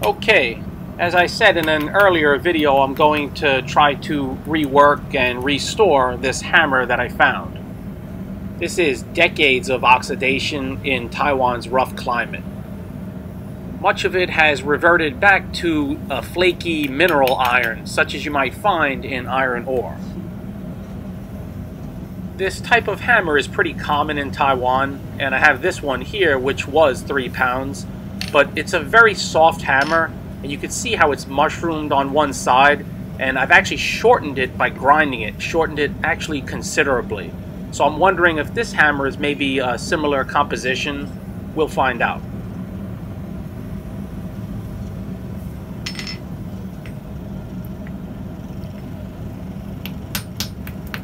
Okay, as I said in an earlier video, I'm going to try to rework and restore this hammer that I found. This is decades of oxidation in Taiwan's rough climate. Much of it has reverted back to a flaky mineral iron, such as you might find in iron ore. This type of hammer is pretty common in Taiwan, and I have this one here which was 3 pounds. But it's a very soft hammer, and you can see how it's mushroomed on one side, and I've actually shortened it by grinding it, shortened it actually considerably. So I'm wondering if this hammer is maybe a similar composition. We'll find out.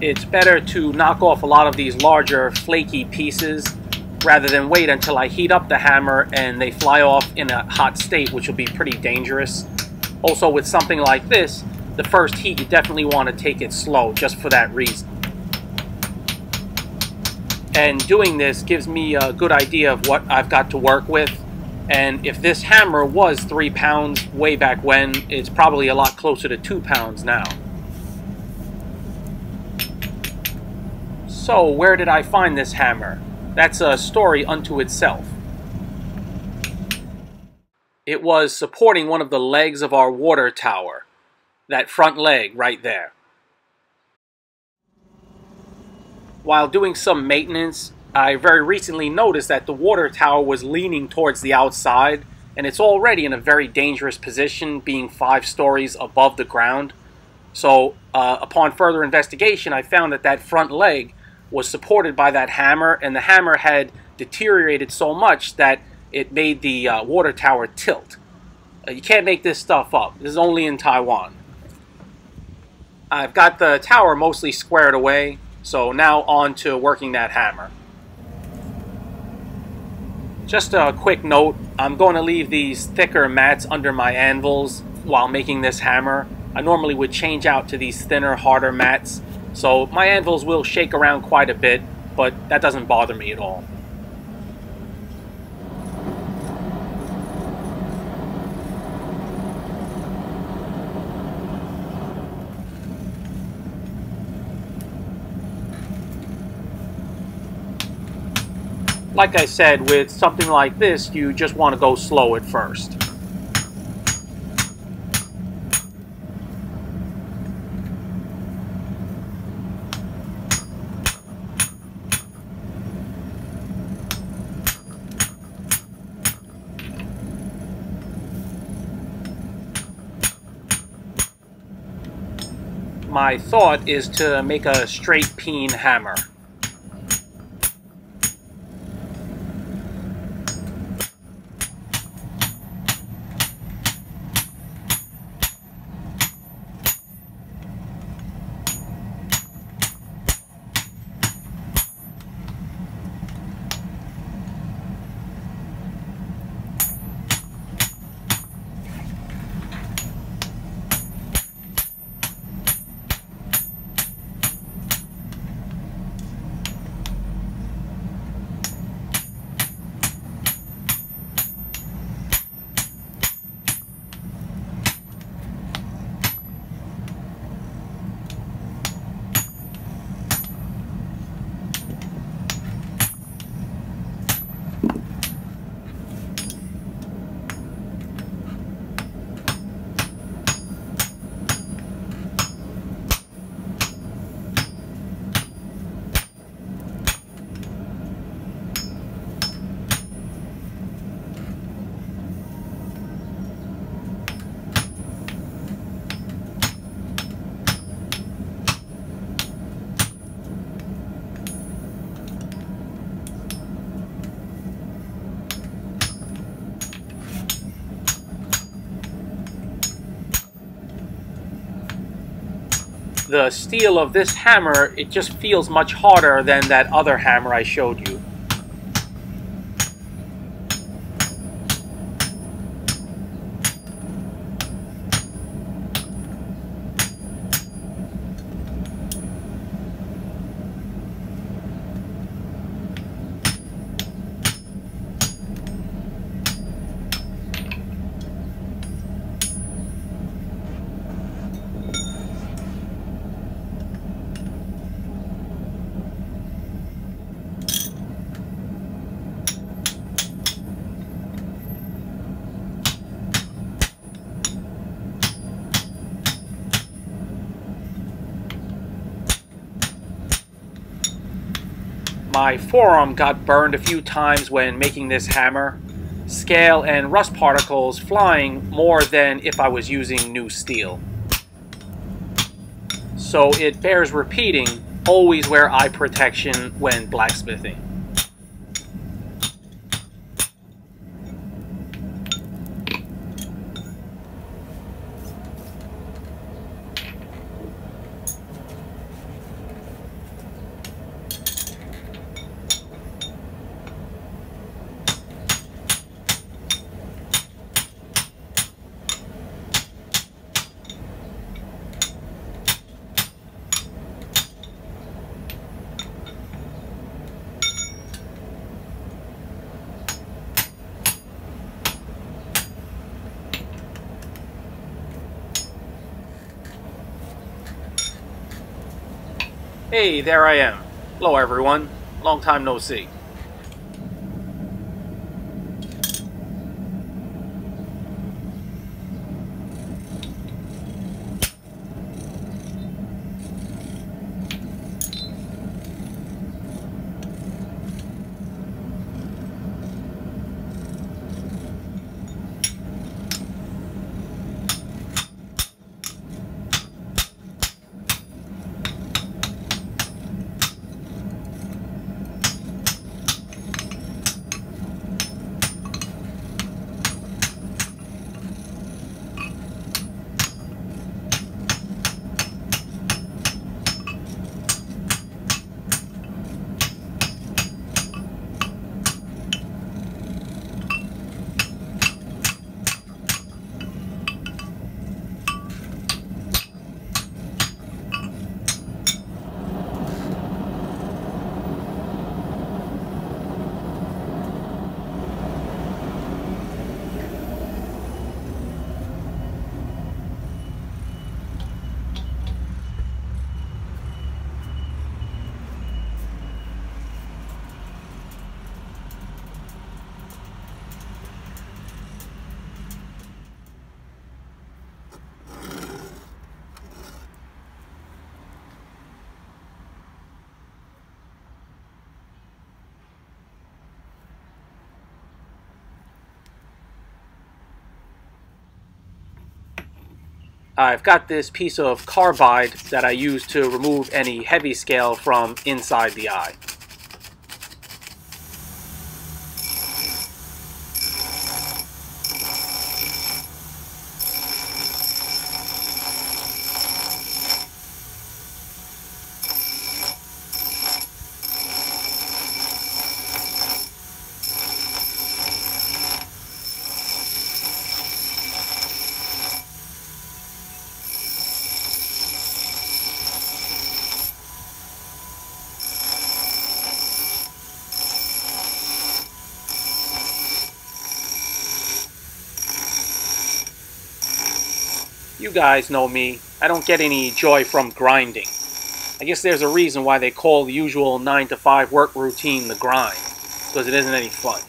It's better to knock off a lot of these larger flaky pieces rather than wait until I heat up the hammer and they fly off in a hot state, which will be pretty dangerous. Also, with something like this, the first heat you definitely want to take it slow, just for that reason. And doing this gives me a good idea of what I've got to work with. And if this hammer was 3 pounds way back when, it's probably a lot closer to 2 pounds now. So, where did I find this hammer? That's a story unto itself. It was supporting one of the legs of our water tower. That front leg right there. While doing some maintenance, I very recently noticed that the water tower was leaning towards the outside, and it's already in a very dangerous position, being 5 stories above the ground. So, upon further investigation, I found that that front leg was supported by that hammer, and the hammer had deteriorated so much that it made the water tower tilt. You can't make this stuff up. This is only in Taiwan. I've got the tower mostly squared away, so now on to working that hammer. Just a quick note, I'm going to leave these thicker mats under my anvils while making this hammer. I normally would change out to these thinner, harder mats. So my anvils will shake around quite a bit, but that doesn't bother me at all. Like I said, with something like this, you just want to go slow at first. My thought is to make a straight peen hammer. The steel of this hammer, it just feels much harder than that other hammer I showed you. My forearm got burned a few times when making this hammer. Scale and rust particles flying more than if I was using new steel. So it bears repeating, always wear eye protection when blacksmithing. Hey, there I am. Hello everyone. Long time no see. I've got this piece of carbide that I use to remove any heavy scale from inside the eye. You guys know me, I don't get any joy from grinding. I guess there's a reason why they call the usual 9 to 5 work routine the grind, because it isn't any fun.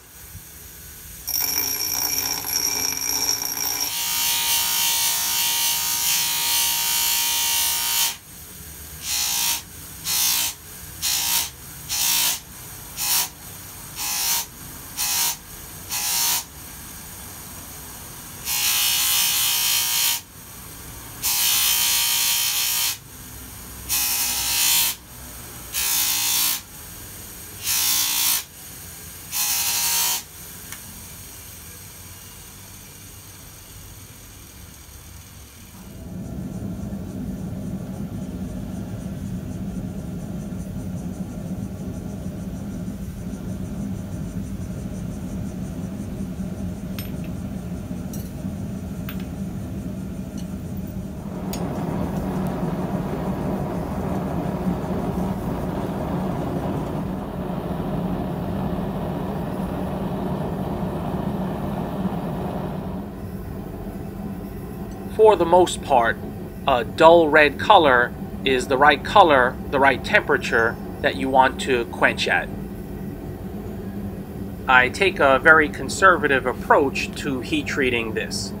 For the most part, a dull red color is the right color, the right temperature that you want to quench at. I take a very conservative approach to heat treating this.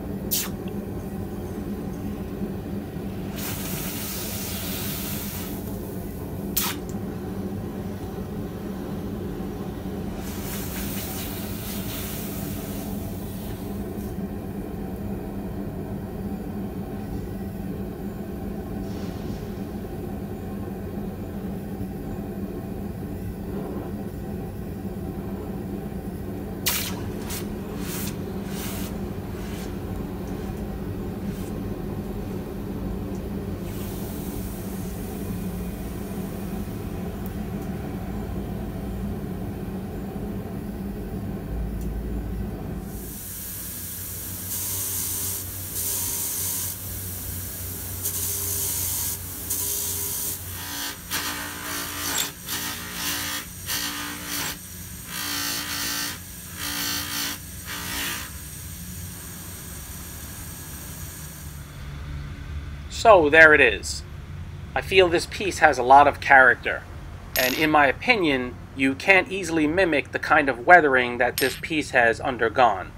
So there it is. I feel this piece has a lot of character, and in my opinion, you can't easily mimic the kind of weathering that this piece has undergone.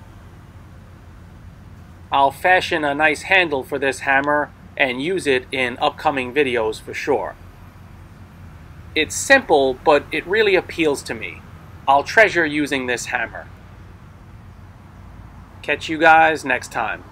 I'll fashion a nice handle for this hammer and use it in upcoming videos for sure. It's simple, but it really appeals to me. I'll treasure using this hammer. Catch you guys next time.